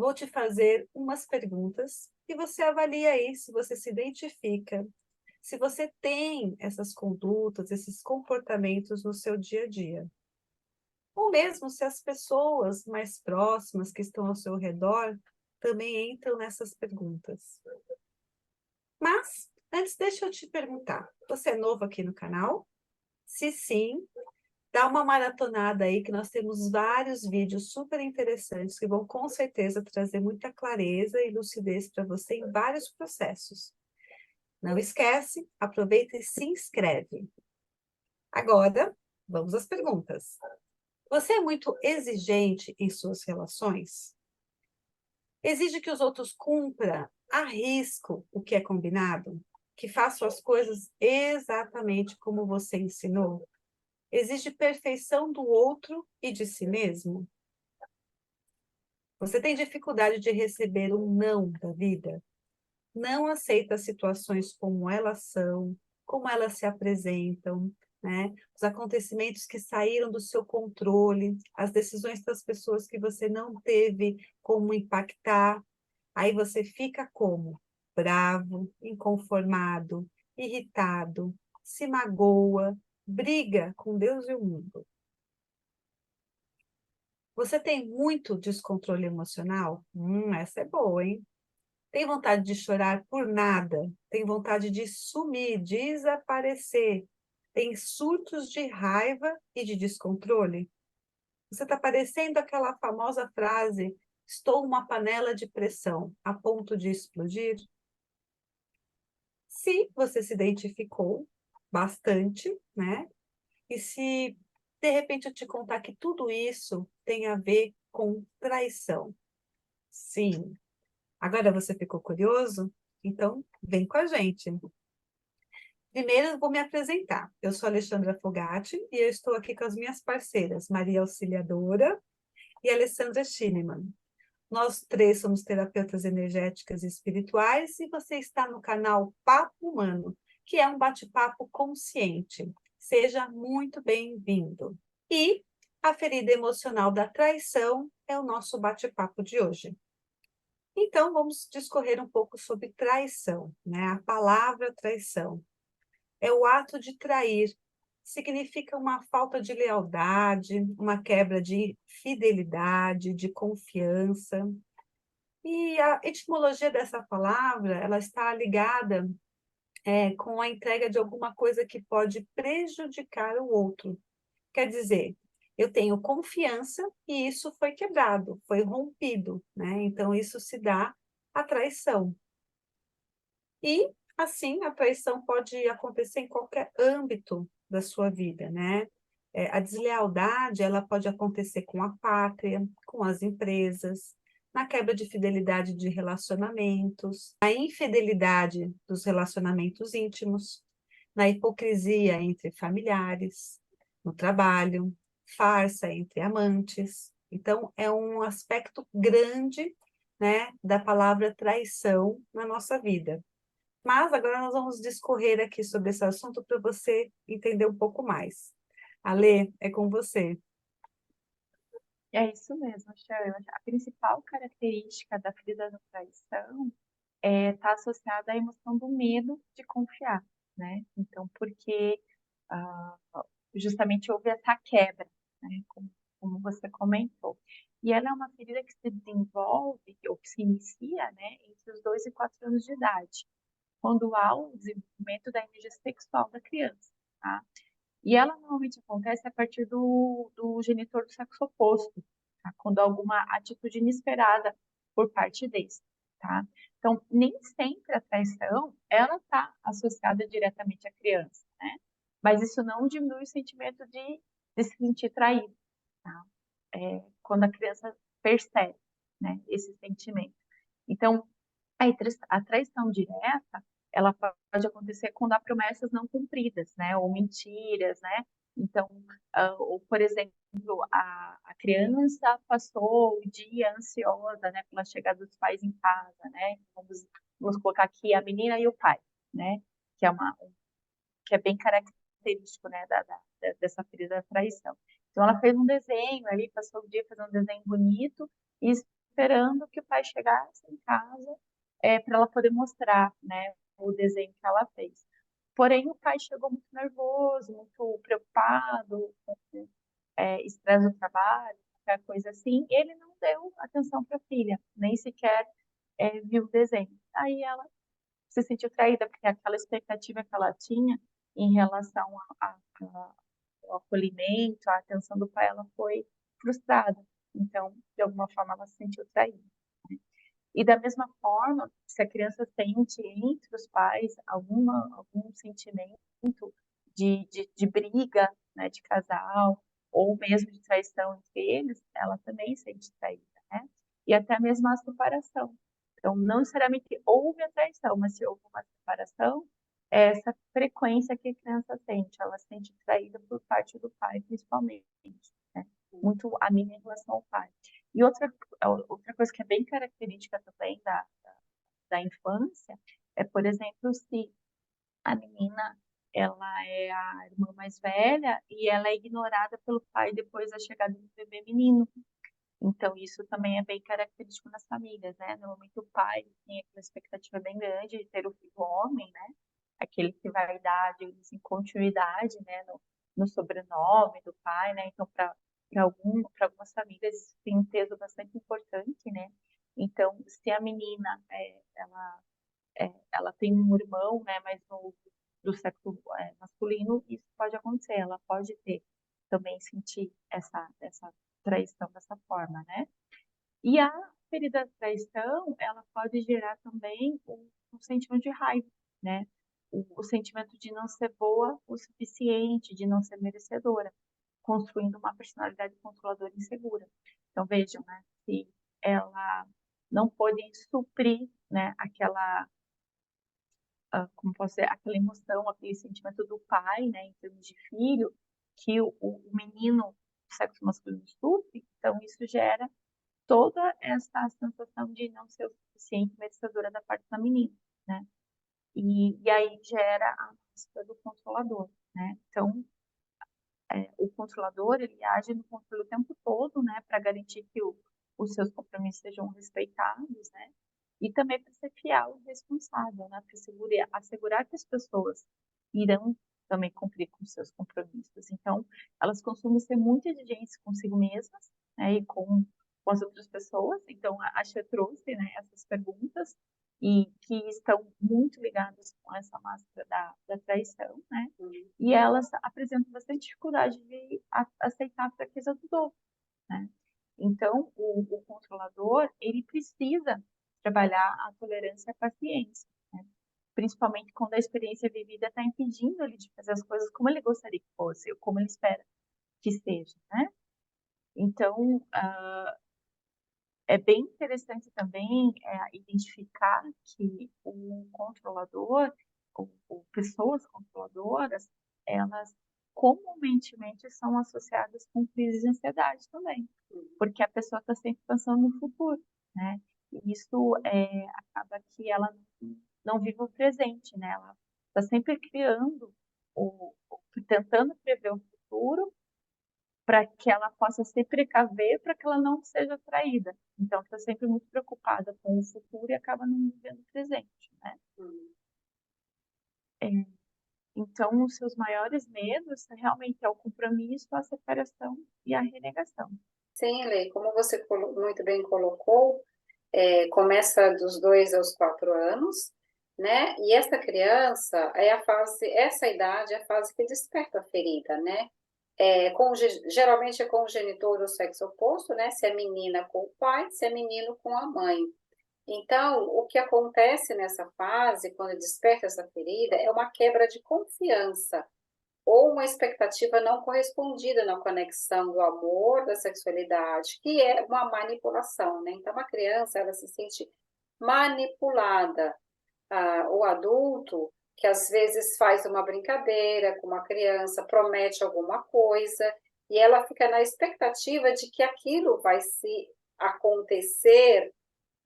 Vou te fazer umas perguntas e você avalia aí se você se identifica, se você tem essas condutas, esses comportamentos no seu dia a dia. Ou mesmo se as pessoas mais próximas que estão ao seu redor também entram nessas perguntas. Mas, antes, deixa eu te perguntar: você é novo aqui no canal? Se sim, dá uma maratonada aí, que nós temos vários vídeos super interessantes que vão com certeza trazer muita clareza e lucidez para você em vários processos. Não esquece, aproveita e se inscreve. Agora, vamos às perguntas. Você é muito exigente em suas relações? Exige que os outros cumpram a risco o que é combinado? Que façam as coisas exatamente como você ensinou? Exige perfeição do outro e de si mesmo? Você tem dificuldade de receber um não da vida? Não aceita as situações como elas são, como elas se apresentam, né? Os acontecimentos que saíram do seu controle, as decisões das pessoas que você não teve como impactar. Aí você fica como? Bravo, inconformado, irritado, se magoa, briga com Deus e o mundo. Você tem muito descontrole emocional? Essa é boa, hein? Tem vontade de chorar por nada? Tem vontade de sumir, desaparecer? Tem surtos de raiva e de descontrole? Você está parecendo aquela famosa frase: estou uma panela de pressão, a ponto de explodir? Se você se identificou bastante, né? E se de repente eu te contar que tudo isso tem a ver com traição. Sim. Agora você ficou curioso? Então, vem com a gente. Primeiro, eu vou me apresentar. Eu sou Alexandra Fogatti e eu estou aqui com as minhas parceiras, Maria Auxiliadora e Alessandra Schinemann. Nós três somos terapeutas energéticas e espirituais e você está no canal Papo Humano, que é um bate-papo consciente. Seja muito bem-vindo. E a ferida emocional da traição é o nosso bate-papo de hoje. Então, vamos discorrer um pouco sobre traição, né? A palavra traição é o ato de trair. Significa uma falta de lealdade, uma quebra de fidelidade, de confiança. E a etimologia dessa palavra, ela está ligada com a entrega de alguma coisa que pode prejudicar o outro. Quer dizer, eu tenho confiança e isso foi quebrado, foi rompido, né? Então, isso se dá a traição. E, assim, a traição pode acontecer em qualquer âmbito da sua vida, né? A deslealdade, ela pode acontecer com a pátria, com as empresas, na quebra de fidelidade de relacionamentos, na infidelidade dos relacionamentos íntimos, na hipocrisia entre familiares, no trabalho, farsa entre amantes. Então, é um aspecto grande, né, da palavra traição na nossa vida. Mas agora nós vamos discorrer aqui sobre esse assunto para você entender um pouco mais. Alê, é com você. É isso mesmo, Sharon. A principal característica da ferida da traição está associada à emoção do medo de confiar, né? Então, porque ah, justamente houve essa quebra, né? Como você comentou. E ela é uma ferida que se desenvolve, ou que se inicia, né, entre os 2 e 4 anos de idade, quando há o desenvolvimento da energia sexual da criança, tá? E ela normalmente acontece a partir do genitor do sexo oposto, tá? Quando há alguma atitude inesperada por parte desse, tá? Então, nem sempre a traição, ela está associada diretamente à criança, né? Mas isso não diminui o sentimento de se sentir traído, tá? Quando a criança percebe, né, esse sentimento. Então, a traição direta, ela pode acontecer quando há promessas não cumpridas, né? Ou mentiras, né? Então, ou, por exemplo, a criança passou o dia ansiosa, né? Pela chegada dos pais em casa, né? Vamos colocar aqui a menina e o pai, né? Que é que é bem característico, né? Dessa ferida da traição. Então, ela fez um desenho ali, passou o dia fazendo um desenho bonito e esperando que o pai chegasse em casa para ela poder mostrar, né, o desenho que ela fez. Porém, o pai chegou muito nervoso, muito preocupado, com estresse do trabalho, qualquer coisa assim. Ele não deu atenção para a filha, nem sequer viu o desenho. Aí ela se sentiu traída, porque aquela expectativa que ela tinha em relação ao acolhimento, à atenção do pai, ela foi frustrada. Então, de alguma forma, ela se sentiu traída. E da mesma forma, se a criança sente entre os pais algum sentimento de briga, né, de casal, ou mesmo de traição entre eles, ela também sente traída, né? E até mesmo a separação. Então, não necessariamente houve a traição, mas se houve uma separação, é essa frequência que a criança sente, ela se sente traída por parte do pai, principalmente, né? Muito a minha em relação ao pai. E outra coisa que é bem característica também da infância é, por exemplo, se a menina ela é a irmã mais velha e ela é ignorada pelo pai depois da chegada do bebê menino. Então, isso também é bem característico nas famílias, né? Normalmente o pai tem aquela expectativa bem grande de ter o filho homem, né? Aquele que vai dar, digamos assim, continuidade, né? No sobrenome do pai, né? Então, para algumas famílias, isso tem um peso bastante importante, né? Então, se a menina, ela tem um irmão, né? Mais novo, do sexo masculino, isso pode acontecer. Ela pode ter também sentir essa traição dessa forma, né? E a ferida da traição, ela pode gerar também um sentimento de raiva, né? O sentimento de não ser boa o suficiente, de não ser merecedora, construindo uma personalidade controladora e insegura. Então vejam, né? Se ela não pode suprir, né? Como posso dizer, aquela emoção, aquele sentimento do pai, né? Em termos de filho, que o menino do sexo masculino sofre, então isso gera toda essa sensação de não ser o suficiente merecedora da parte da menina, né? E aí gera a máscara do controlador, né? Então, o controlador, ele age no controle o tempo todo, né? Para garantir que os seus compromissos sejam respeitados, né? E também para ser fiel e responsável, né? Para assegurar que as pessoas irão também cumprir com os seus compromissos. Então, elas costumam ser muito exigentes consigo mesmas, né? E com as outras pessoas. Então, a Xia trouxe, né, essas perguntas e que estão muito ligadas com essa máscara da traição, né? E elas apresentam bastante dificuldade de aceitar a fraqueza do outro, né? Então, o controlador, ele precisa trabalhar a tolerância e a paciência, né? Principalmente quando a experiência vivida está impedindo ele de fazer as coisas como ele gostaria que fosse, ou como ele espera que seja, né? Então, é bem interessante também identificar que o controlador, ou pessoas controladoras, elas comumente são associadas com crises de ansiedade também, porque a pessoa está sempre pensando no futuro, né? E isso acaba que ela não vive o presente, né? Ela está sempre criando, tentando prever o futuro para que ela possa se precaver para que ela não seja traída. Então, está sempre muito preocupada com o futuro e acaba não vivendo o presente, né? É, então, os seus maiores medos realmente é o compromisso, a separação e a renegação. Sim, Lei, como você muito bem colocou, começa dos 2 aos 4 anos, né? E essa criança é a fase, essa idade é a fase que desperta a ferida, né? Geralmente é com o genitor do sexo oposto, né? Se é menina com o pai, se é menino com a mãe. Então, o que acontece nessa fase, quando desperta essa ferida, é uma quebra de confiança ou uma expectativa não correspondida na conexão do amor, da sexualidade, que é uma manipulação, né? Então, a criança, ela se sente manipulada. O adulto, que às vezes faz uma brincadeira com uma criança, promete alguma coisa, e ela fica na expectativa de que aquilo vai se acontecer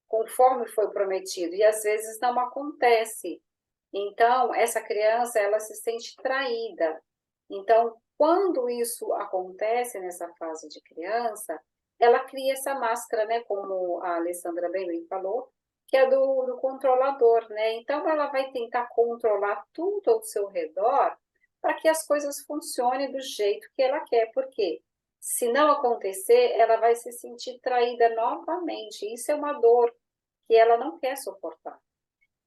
conforme foi prometido, e às vezes não acontece. Então, essa criança, ela se sente traída. Então, quando isso acontece nessa fase de criança, ela cria essa máscara, né, como a Alessandra bem falou, que é do controlador, né? Então, ela vai tentar controlar tudo ao seu redor para que as coisas funcionem do jeito que ela quer, porque se não acontecer, ela vai se sentir traída novamente. Isso é uma dor que ela não quer suportar.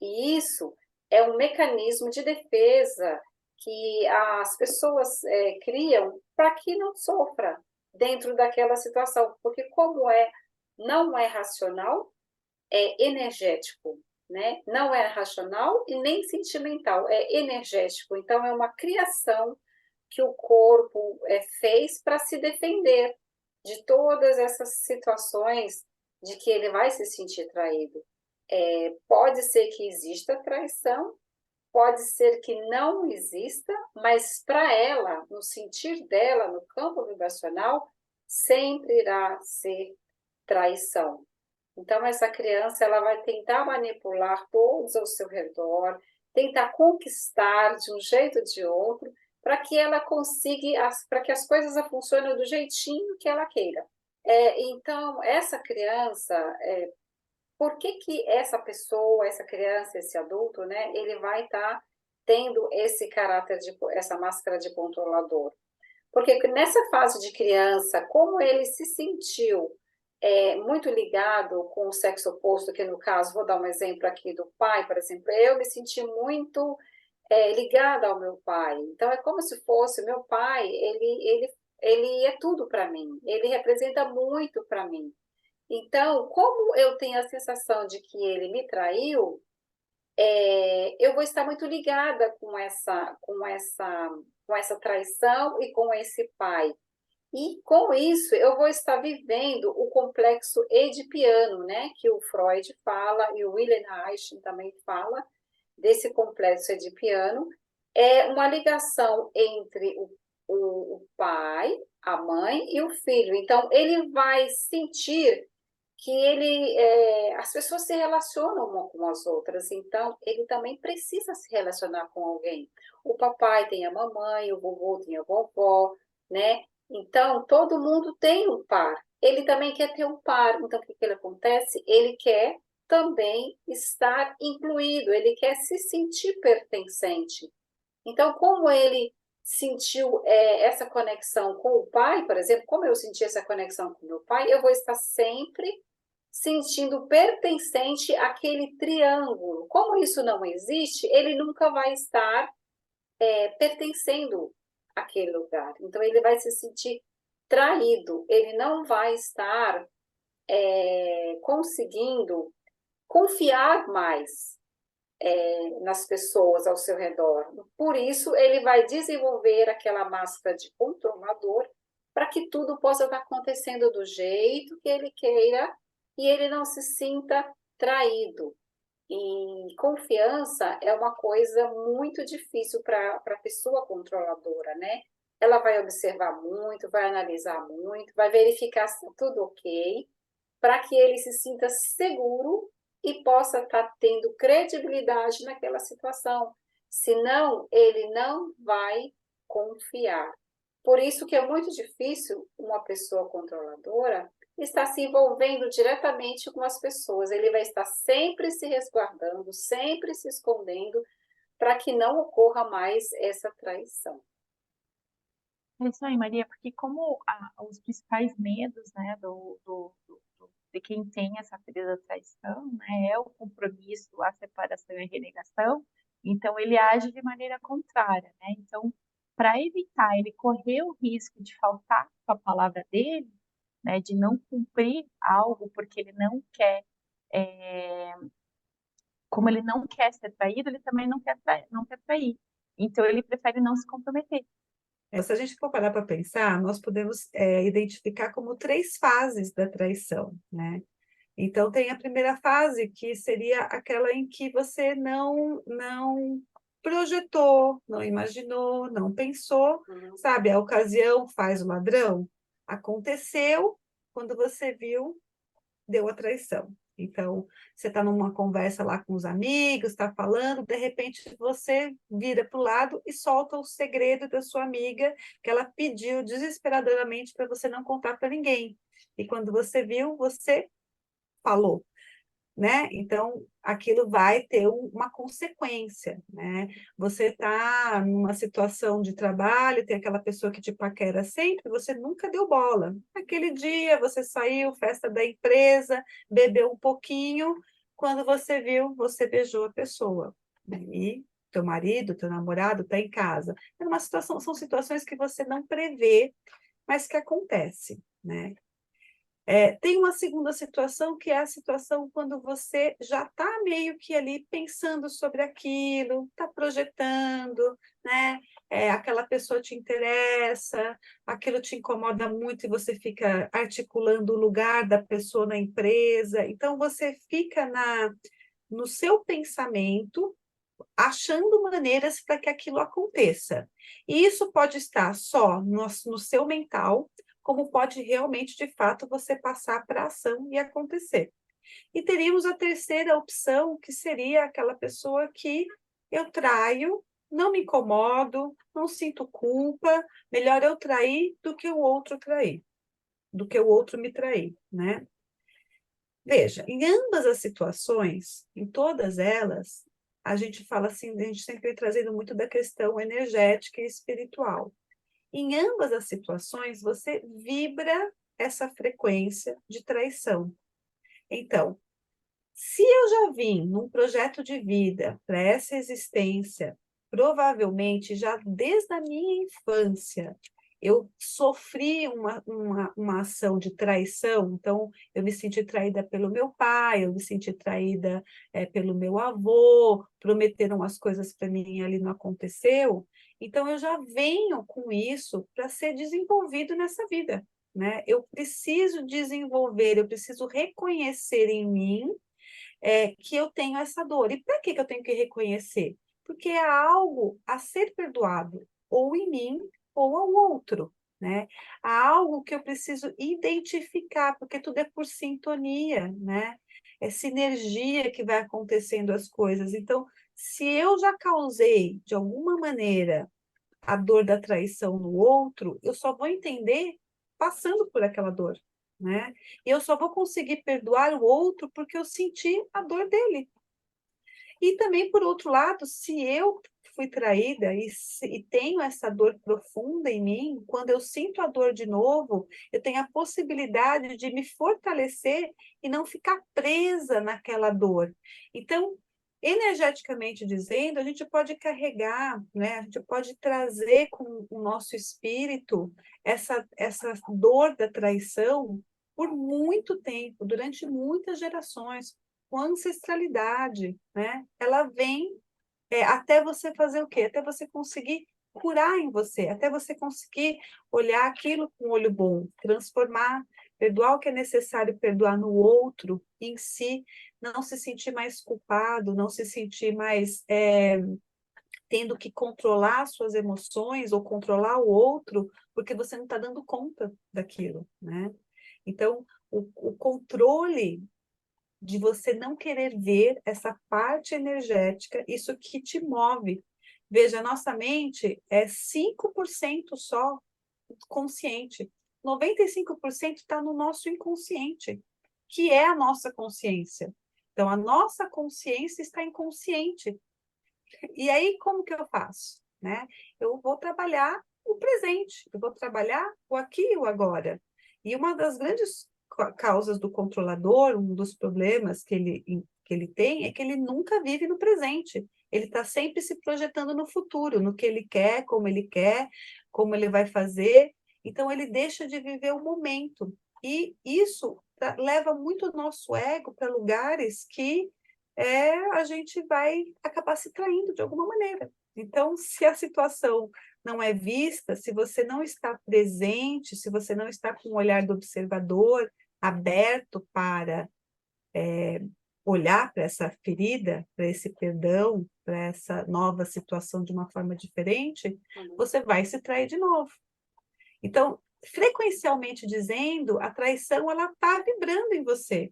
E isso é um mecanismo de defesa que as pessoas criam para que não sofra dentro daquela situação, porque não é racional, é energético, né? Não é racional e nem sentimental, é energético. Então é uma criação que o corpo fez para se defender de todas essas situações de que ele vai se sentir traído. Pode ser que exista traição, pode ser que não exista, mas para ela, no sentir dela, no campo vibracional, sempre irá ser traição. Então, essa criança ela vai tentar manipular todos ao seu redor, tentar conquistar de um jeito ou de outro, para que ela consiga, para que as coisas funcionem do jeitinho que ela queira. Então, essa criança, por que essa pessoa, essa criança, esse adulto, né, ele vai estar tendo esse caráter, essa máscara de controlador? Porque nessa fase de criança, como ele se sentiu muito ligado com o sexo oposto, que no caso, vou dar um exemplo aqui do pai, por exemplo, eu me senti muito ligada ao meu pai. Então, é como se fosse o meu pai, ele é tudo para mim, ele representa muito para mim. Então, como eu tenho a sensação de que ele me traiu, eu vou estar muito ligada com essa traição e com esse pai. E com isso eu vou estar vivendo o complexo edipiano, né, que o Freud fala e o Wilhelm Reich também fala desse complexo edipiano. É uma ligação entre o pai, a mãe e o filho. Então ele vai sentir que as pessoas se relacionam uma com as outras, então ele também precisa se relacionar com alguém. O papai tem a mamãe, o vovô tem a vovó, né? Então todo mundo tem um par. Ele também quer ter um par. Então o que acontece? Ele quer também estar incluído, ele quer se sentir pertencente. Então, como ele sentiu essa conexão com o pai, por exemplo, como eu senti essa conexão com o meu pai, eu vou estar sempre sentindo pertencente àquele triângulo. Como isso não existe, ele nunca vai estar pertencendo àquele lugar. Então, ele vai se sentir traído, ele não vai estar conseguindo confiar mais nas pessoas ao seu redor. Por isso, ele vai desenvolver aquela máscara de controlador para que tudo possa estar acontecendo do jeito que ele queira e ele não se sinta traído. E confiança é uma coisa muito difícil para a pessoa controladora, né? Ela vai observar muito, vai analisar muito, vai verificar se está tudo ok, para que ele se sinta seguro e possa estar tendo credibilidade naquela situação. Senão, ele não vai confiar. Por isso que é muito difícil uma pessoa controladora estar se envolvendo diretamente com as pessoas. Ele vai estar sempre se resguardando, sempre se escondendo, para que não ocorra mais essa traição. É isso aí, Maria, porque como os principais medos, né, de quem tem essa ferida da traição, né, é o compromisso, a separação e a renegação, então ele age de maneira contrária, né? Então, para evitar ele correr o risco de faltar com a palavra dele, né, de não cumprir algo porque ele não quer, como ele não quer ser traído, ele também não quer trair. Então ele prefere não se comprometer. Se a gente for parar para pensar, nós podemos identificar como 3 fases da traição, né? Então, tem a primeira fase, que seria aquela em que você não projetou, não imaginou, não pensou, sabe? A ocasião faz o ladrão. Aconteceu, quando você viu, deu a traição. Então, você está numa conversa lá com os amigos, está falando, de repente você vira para o lado e solta o segredo da sua amiga, que ela pediu desesperadamente para você não contar para ninguém. E quando você viu, você falou, né? Então, aquilo vai ter uma consequência, né? Você está numa situação de trabalho, tem aquela pessoa que te paquera sempre, você nunca deu bola. Aquele dia você saiu, festa da empresa, bebeu um pouquinho, quando você viu, você beijou a pessoa, né? E teu marido, teu namorado está em casa. É uma situação, são situações que você não prevê, mas que acontece, né? Tem uma segunda situação, que é a situação quando você já está meio que ali pensando sobre aquilo, está projetando, né? Aquela pessoa te interessa, aquilo te incomoda muito e você fica articulando o lugar da pessoa na empresa. Então, você fica no seu pensamento, achando maneiras para que aquilo aconteça. E isso pode estar só no seu mental, como pode realmente, de fato, você passar para a ação e acontecer. E teríamos a terceira opção, que seria aquela pessoa que eu traio, não me incomodo, não sinto culpa, melhor eu trair do que o outro trair, do que o outro me trair, né? Veja, em ambas as situações, em todas elas, a gente fala assim, a gente sempre vem trazendo muito da questão energética e espiritual. Em ambas as situações, você vibra essa frequência de traição. Então, se eu já vim num projeto de vida para essa existência, provavelmente já desde a minha infância, eu sofri uma ação de traição, então eu me senti traída pelo meu pai, eu me senti traída pelo meu avô, prometeram as coisas para mim e ali não aconteceu, então eu já venho com isso para ser desenvolvido nessa vida, né? Eu preciso desenvolver, eu preciso reconhecer em mim que eu tenho essa dor. E para que eu tenho que reconhecer? Porque é algo a ser perdoado, ou em mim, ou ao outro, né? Há algo que eu preciso identificar, porque tudo é por sintonia, né? É sinergia que vai acontecendo as coisas. Então, se eu já causei, de alguma maneira, a dor da traição no outro, eu só vou entender passando por aquela dor, né? E eu só vou conseguir perdoar o outro porque eu senti a dor dele. E também, por outro lado, se eu fui traída e tenho essa dor profunda em mim, quando eu sinto a dor de novo, eu tenho a possibilidade de me fortalecer e não ficar presa naquela dor. Então, energeticamente dizendo, a gente pode carregar, né? A gente pode trazer com o nosso espírito essa dor da traição por muito tempo, durante muitas gerações, com ancestralidade, né? Ela vem até você fazer o quê? Até você conseguir curar em você, até você conseguir olhar aquilo com um olho bom, transformar, perdoar o que é necessário perdoar no outro, em si, não se sentir mais culpado, não se sentir mais tendo que controlar suas emoções ou controlar o outro, porque você não está dando conta daquilo, né? Então, o controle de você não querer ver essa parte energética, isso que te move. Veja, a nossa mente é 5% só consciente. 95% está no nosso inconsciente, que é a nossa consciência. Então, a nossa consciência está inconsciente. E aí, como que eu faço? Né? Eu vou trabalhar o presente, eu vou trabalhar o aqui e o agora. E uma das grandes causas do controlador, um dos problemas que ele tem, é que ele nunca vive no presente. Ele está sempre se projetando no futuro, no que ele quer, como ele vai fazer. Então, ele deixa de viver o momento. E isso leva muito o nosso ego para lugares que a gente vai acabar se traindo de alguma maneira. Então, se a situação não é vista, se você não está presente, se você não está com o olhar do observador aberto para olhar para essa ferida, para esse perdão, para essa nova situação de uma forma diferente, você vai se trair de novo. Então, frequencialmente dizendo, a traição ela está vibrando em você.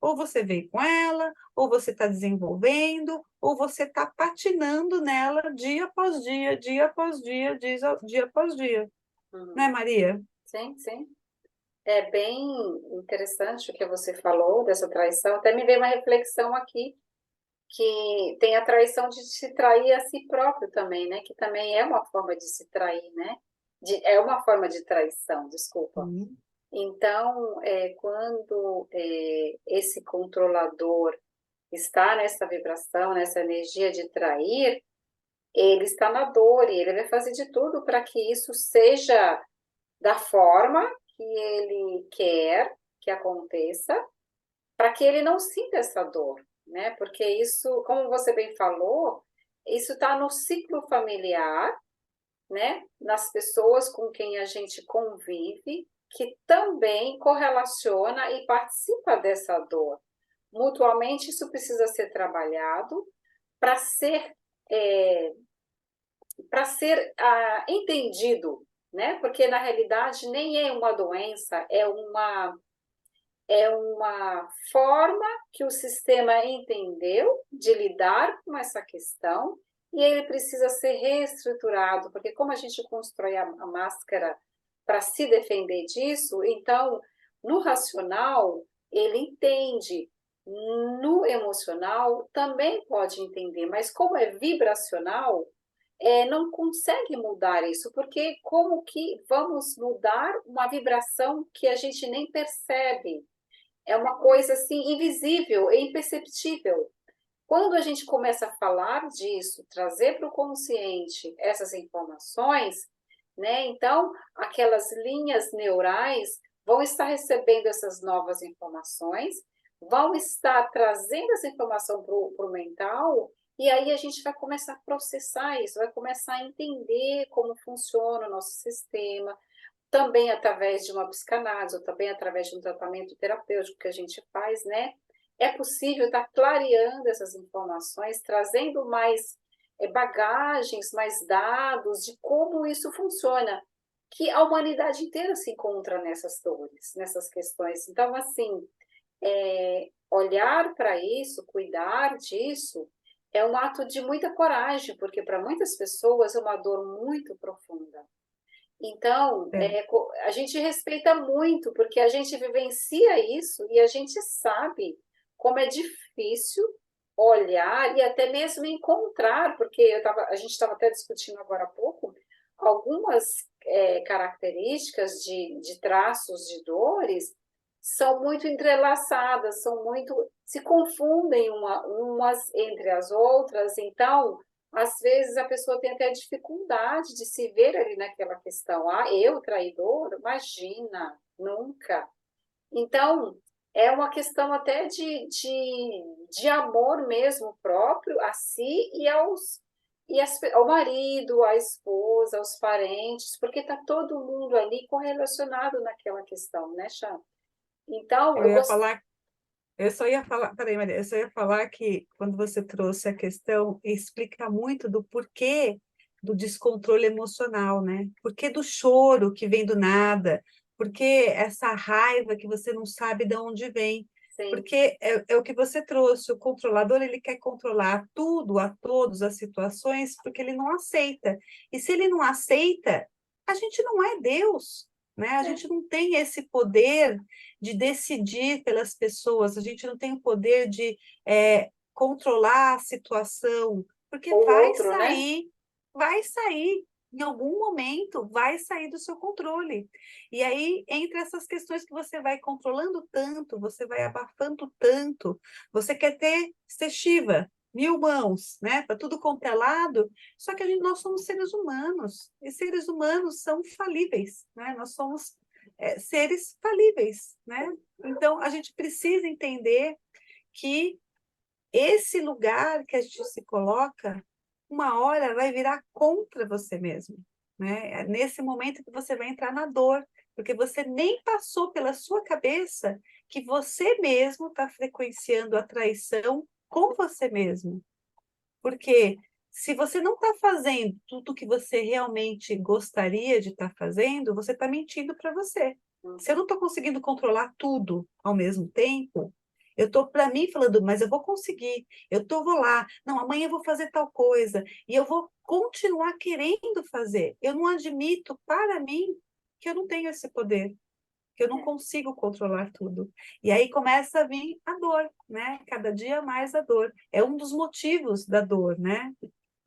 Ou você veio com ela, ou você está desenvolvendo, ou você está patinando nela dia após dia, dia após dia, dia após dia. Uhum. Né, Maria? Sim, sim. É bem interessante o que você falou dessa traição. Até me veio uma reflexão aqui, que tem a traição de se trair a si próprio também, né? Que também é uma forma de se trair, né? É uma forma de traição, desculpa. Sim. Então, quando esse controlador está nessa vibração, nessa energia de trair, ele está na dor e ele vai fazer de tudo para que isso seja da forma que ele quer que aconteça, para que ele não sinta essa dor, né? Porque isso, como você bem falou, isso está no ciclo familiar, né? Nas pessoas com quem a gente convive, que também correlaciona e participa dessa dor. Mutuamente, isso precisa ser trabalhado para ser entendido, né? Porque na realidade nem é uma doença, é uma forma que o sistema entendeu de lidar com essa questão e ele precisa ser reestruturado, porque como a gente constrói a máscara para se defender disso, então no racional ele entende, no emocional também pode entender, mas como é vibracional, não consegue mudar isso, porque como que vamos mudar uma vibração que a gente nem percebe? É uma coisa assim invisível e imperceptível. Quando a gente começa a falar disso, trazer para o consciente essas informações, né? Então, aquelas linhas neurais vão estar recebendo essas novas informações, vão estar trazendo essa informação para o mental, e aí a gente vai começar a processar isso, vai começar a entender como funciona o nosso sistema, também através de uma psicanálise, ou também através de um tratamento terapêutico que a gente faz, né? É possível estar clareando essas informações, trazendo mais bagagens, mais dados de como isso funciona, que a humanidade inteira se encontra nessas dores, nessas questões. Então, assim, olhar para isso, cuidar disso, é um ato de muita coragem, porque para muitas pessoas é uma dor muito profunda. Então, É. a gente respeita muito, porque a gente vivencia isso e a gente sabe como é difícil olhar e até mesmo encontrar, porque a gente estava até discutindo agora há pouco, algumas características de traços de dores são muito entrelaçadas, se confundem umas entre as outras, então às vezes a pessoa tem até dificuldade de se ver ali naquela questão. Ah, eu traidor? Imagina, nunca. Então, é uma questão até de amor mesmo próprio a si e ao marido, à esposa, aos parentes, porque está todo mundo ali correlacionado naquela questão, né, Chá? Então, Eu ia falar, eu só ia falar, peraí, Maria, eu só ia falar que quando você trouxe a questão, explica muito do porquê do descontrole emocional, né? Porquê do choro que vem do nada, porquê essa raiva que você não sabe de onde vem. sim, Porque é o que você trouxe, o controlador, ele quer controlar tudo, a todos, as situações, porque ele não aceita. E se ele não aceita, a gente não é Deus, né? A gente não tem esse poder de decidir pelas pessoas, a gente não tem o poder de controlar a situação, porque ou outro, né? vai sair, em algum momento vai sair do seu controle. E aí, entre essas questões que você vai controlando tanto, você vai abafando tanto, você quer ser Shiva, 1000 mãos, né? Para tudo quanto é lado, só que nós somos seres humanos, e seres humanos são falíveis, né? Nós somos seres falíveis, né? Então, a gente precisa entender que esse lugar que a gente se coloca, uma hora vai virar contra você mesmo, né? É nesse momento que você vai entrar na dor, porque você nem passou pela sua cabeça que você mesmo está frequenciando a traição com você mesmo. Porque se você não está fazendo tudo o que você realmente gostaria de estar fazendo, você está mentindo para você. Se eu não estou conseguindo controlar tudo ao mesmo tempo, Eu tô para mim falando, mas eu vou conseguir. Vou lá. Não, amanhã eu vou fazer tal coisa. E eu vou continuar querendo fazer. Eu não admito para mim que eu não tenho esse poder, que eu não consigo controlar tudo. E aí começa a vir a dor, né? Cada dia mais a dor. É um dos motivos da dor, né?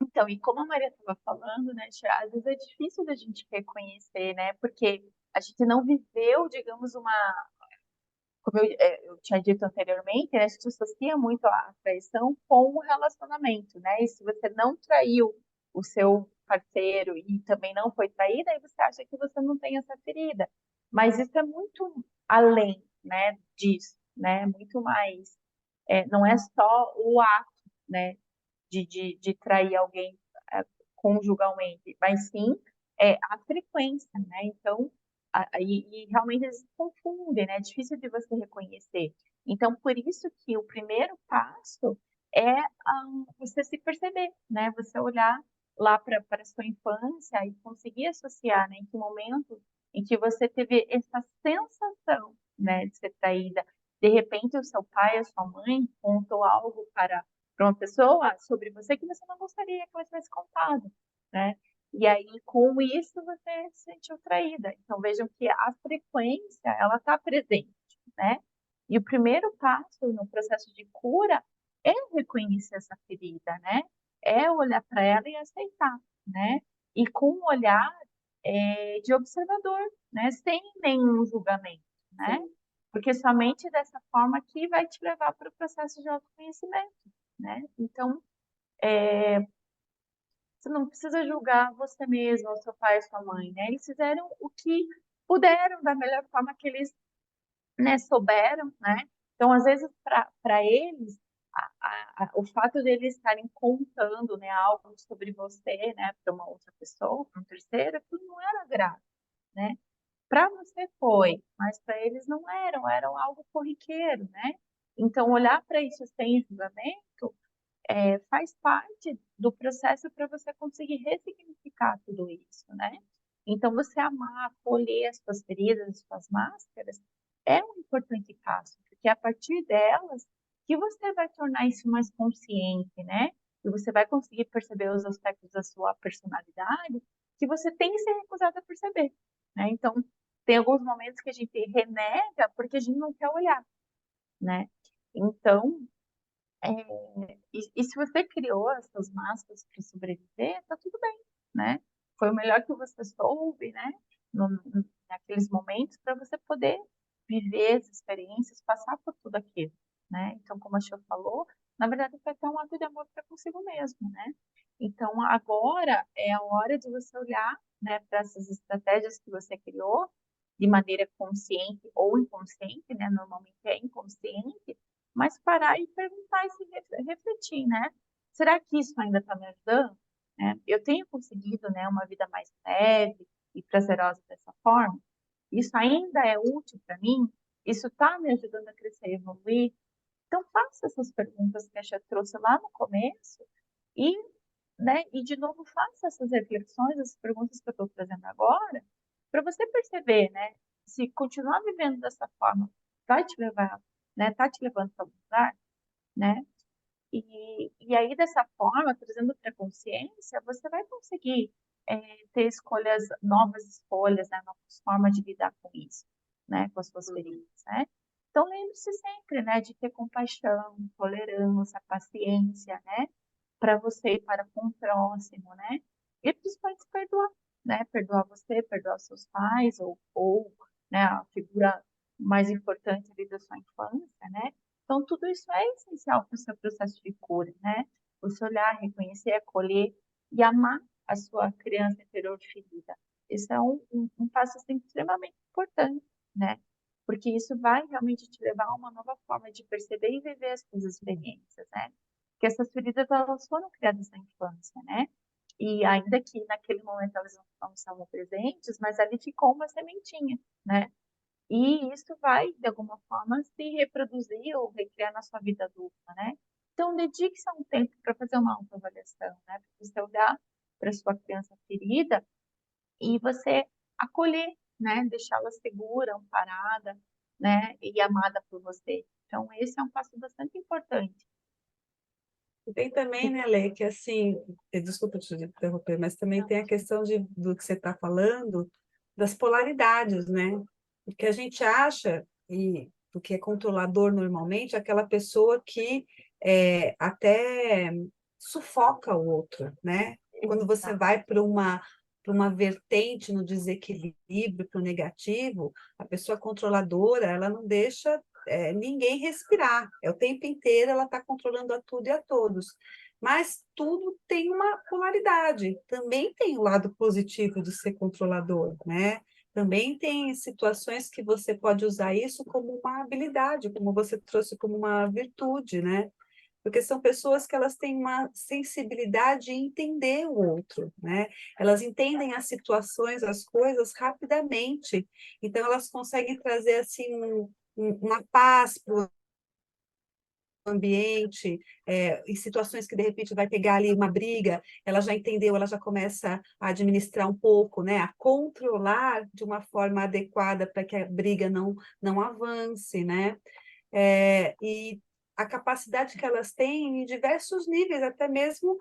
Então, e como a Maria estava falando, né, Tia, às vezes é difícil da gente reconhecer, né? Porque a gente não viveu, digamos, como eu tinha dito anteriormente, né, a gente associa muito a traição com o relacionamento, né? E se você não traiu o seu parceiro e também não foi traída, aí você acha que você não tem essa ferida. Mas isso é muito além, né, disso, né? Muito mais, não é só o ato, né, de trair alguém é, conjugalmente, mas sim a frequência, né? Então, e realmente eles se confundem, né? É difícil de você reconhecer. Então, por isso que o primeiro passo é você se perceber, né? Você olhar lá para a sua infância e conseguir associar, né? Em que momento em que você teve essa sensação, né, de ser traída. De repente, o seu pai, a sua mãe contou algo para uma pessoa sobre você que você não gostaria que ela tivesse contado, né? E aí, com isso, você se sentiu traída. Então, vejam que a frequência, ela está presente, né? E o primeiro passo no processo de cura é reconhecer essa ferida, né? É olhar para ela e aceitar, né? E com um olhar de observador, né? Sem nenhum julgamento, né? Sim. Porque somente dessa forma que vai te levar para o processo de autoconhecimento, né? Então, você não precisa julgar você mesmo, ou seu pai, ou sua mãe, né? Eles fizeram o que puderam da melhor forma que eles, né, souberam, né? Então, às vezes, para eles, o fato de eles estarem contando, né, algo sobre você, né, para uma outra pessoa, para um terceiro, aquilo não era grave, né? Para você foi, mas para eles não eram algo corriqueiro, né? Então, olhar para isso sem julgamento faz parte do processo para você conseguir ressignificar tudo isso, né? Então, você amar, acolher as suas feridas, as suas máscaras, é um importante passo, porque é a partir delas que você vai tornar isso mais consciente, né? E você vai conseguir perceber os aspectos da sua personalidade que você tem se recusado a perceber, né? Então, tem alguns momentos que a gente renega porque a gente não quer olhar, né? Então, e se você criou essas máscaras para sobreviver, tá tudo bem, né? Foi o melhor que você soube, né? Naqueles momentos para você poder viver as experiências, passar por tudo aquilo, né? Então, como a Tia falou, na verdade foi até um ato de amor para consigo mesmo, né? Então, agora é a hora de você olhar, né, para essas estratégias que você criou de maneira consciente ou inconsciente, né? Normalmente é inconsciente, mas parar e perguntar e se refletir, né? Será que isso ainda está me ajudando? Né? Eu tenho conseguido, né, uma vida mais leve e prazerosa dessa forma? Isso ainda é útil para mim? Isso está me ajudando a crescer e evoluir? Então, faça essas perguntas que a Chia trouxe lá no começo e, né, e de novo faça essas reflexões, essas perguntas que eu estou trazendo agora, para você perceber, né, se continuar vivendo dessa forma vai te levar, né, tá te levando para algum lugar, né? E aí, dessa forma, trazendo para a consciência, você vai conseguir ter novas escolhas, né? Novas formas de lidar com isso, né? Com as suas Uhum. feridas, né? Então, lembre-se sempre, né? De ter compaixão, tolerância, paciência, né? Para você e para com o próximo, né? E principalmente perdoar, né? Perdoar você, perdoar seus pais ou né? A figura mais importante ali da sua infância, né? Então, tudo isso é essencial para o seu processo de cura, né? Você olhar, reconhecer, acolher e amar a sua criança interior ferida. Isso é um passo assim, extremamente importante, né? Porque isso vai realmente te levar a uma nova forma de perceber e viver as suas experiências, né? Porque essas feridas, elas foram criadas na infância, né? E ainda que naquele momento elas não estavam presentes, mas ali ficou uma sementinha, né? E isso vai, de alguma forma, se reproduzir ou recriar na sua vida adulta, né? Então, dedique-se a um tempo para fazer uma autoavaliação, né? Para você olhar para sua criança ferida e você acolher, né? Deixá-la segura, amparada, né? E amada por você. Então, esse é um passo bastante importante. E tem também, né, Lê, que assim, desculpa te interromper, mas também tem a questão do que você está falando, das polaridades, né? O que a gente acha, e o que é controlador normalmente, é aquela pessoa que até sufoca o outro, né? Quando você vai para uma vertente no desequilíbrio, para o negativo, a pessoa controladora, ela não deixa ninguém respirar. É o tempo inteiro ela está controlando a tudo e a todos. Mas tudo tem uma polaridade. Também tem o lado positivo de ser controlador, né? Também tem situações que você pode usar isso como uma habilidade, como você trouxe como uma virtude, né? Porque são pessoas que elas têm uma sensibilidade em entender o outro, né? Elas entendem as situações, as coisas rapidamente, então elas conseguem trazer assim uma paz para o ambiente, em situações que de repente vai pegar ali uma briga, ela já entendeu, ela já começa a administrar um pouco, né? A controlar de uma forma adequada para que a briga não avance, né? E a capacidade que elas têm em diversos níveis, até mesmo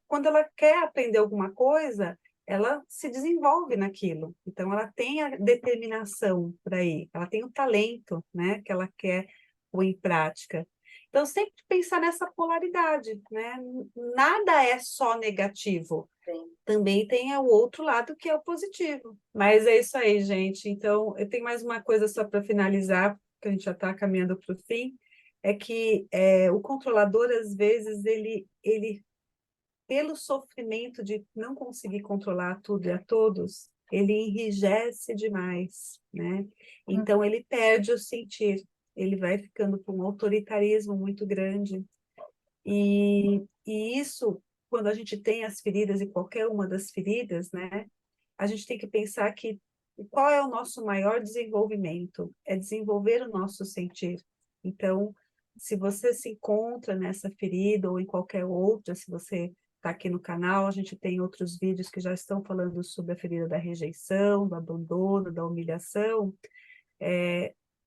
quando ela quer aprender alguma coisa, ela se desenvolve naquilo. Então, ela tem a determinação para ir, ela tem o talento, né, que ela quer pôr em prática. Então, sempre pensar nessa polaridade, né? Nada é só negativo. Sim. Também tem o outro lado, que é o positivo. Mas é isso aí, gente. Então, eu tenho mais uma coisa só para finalizar, que a gente já está caminhando para o fim, é que o controlador, às vezes, ele, pelo sofrimento de não conseguir controlar tudo e a todos, ele enrijece demais, né? Então, ele perde o sentir, ele vai ficando com um autoritarismo muito grande. E isso, quando a gente tem as feridas, e qualquer uma das feridas, né? A gente tem que pensar que qual é o nosso maior desenvolvimento? É desenvolver o nosso sentir. Então, se você se encontra nessa ferida ou em qualquer outra, se você está aqui no canal, a gente tem outros vídeos que já estão falando sobre a ferida da rejeição, do abandono, da humilhação.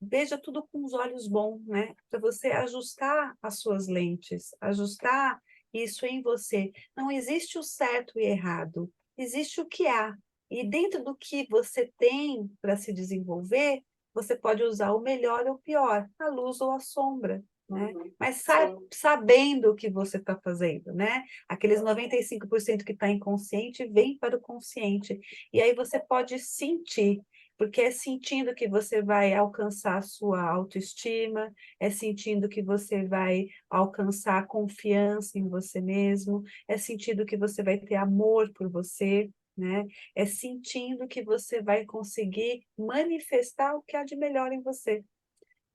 Veja tudo com os olhos bons, né? Para você ajustar as suas lentes, ajustar isso em você. Não existe o certo e errado, existe o que há. E dentro do que você tem para se desenvolver, você pode usar o melhor ou o pior, a luz ou a sombra, né? Mas sabendo o que você está fazendo, né? Aqueles 95% que está inconsciente vem para o consciente. E aí você pode sentir, porque é sentindo que você vai alcançar a sua autoestima, é sentindo que você vai alcançar confiança em você mesmo, é sentindo que você vai ter amor por você, né? É sentindo que você vai conseguir manifestar o que há de melhor em você.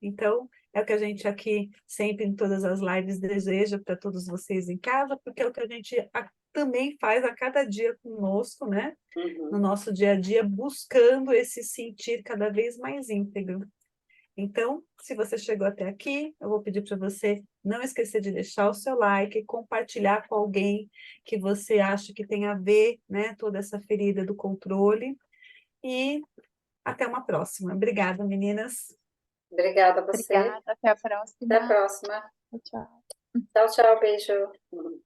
Então, é o que a gente aqui, sempre em todas as lives, deseja para todos vocês em casa, porque é o que a gente também faz a cada dia conosco, né? No nosso dia a dia, buscando esse sentir cada vez mais íntegro. Então, se você chegou até aqui, eu vou pedir para você não esquecer de deixar o seu like, compartilhar com alguém que você acha que tem a ver, né, toda essa ferida do controle. E até uma próxima. Obrigada, meninas. Obrigada a você. Obrigada, até a Até a próxima. próxima. Tchau. Tchau, tchau, beijo.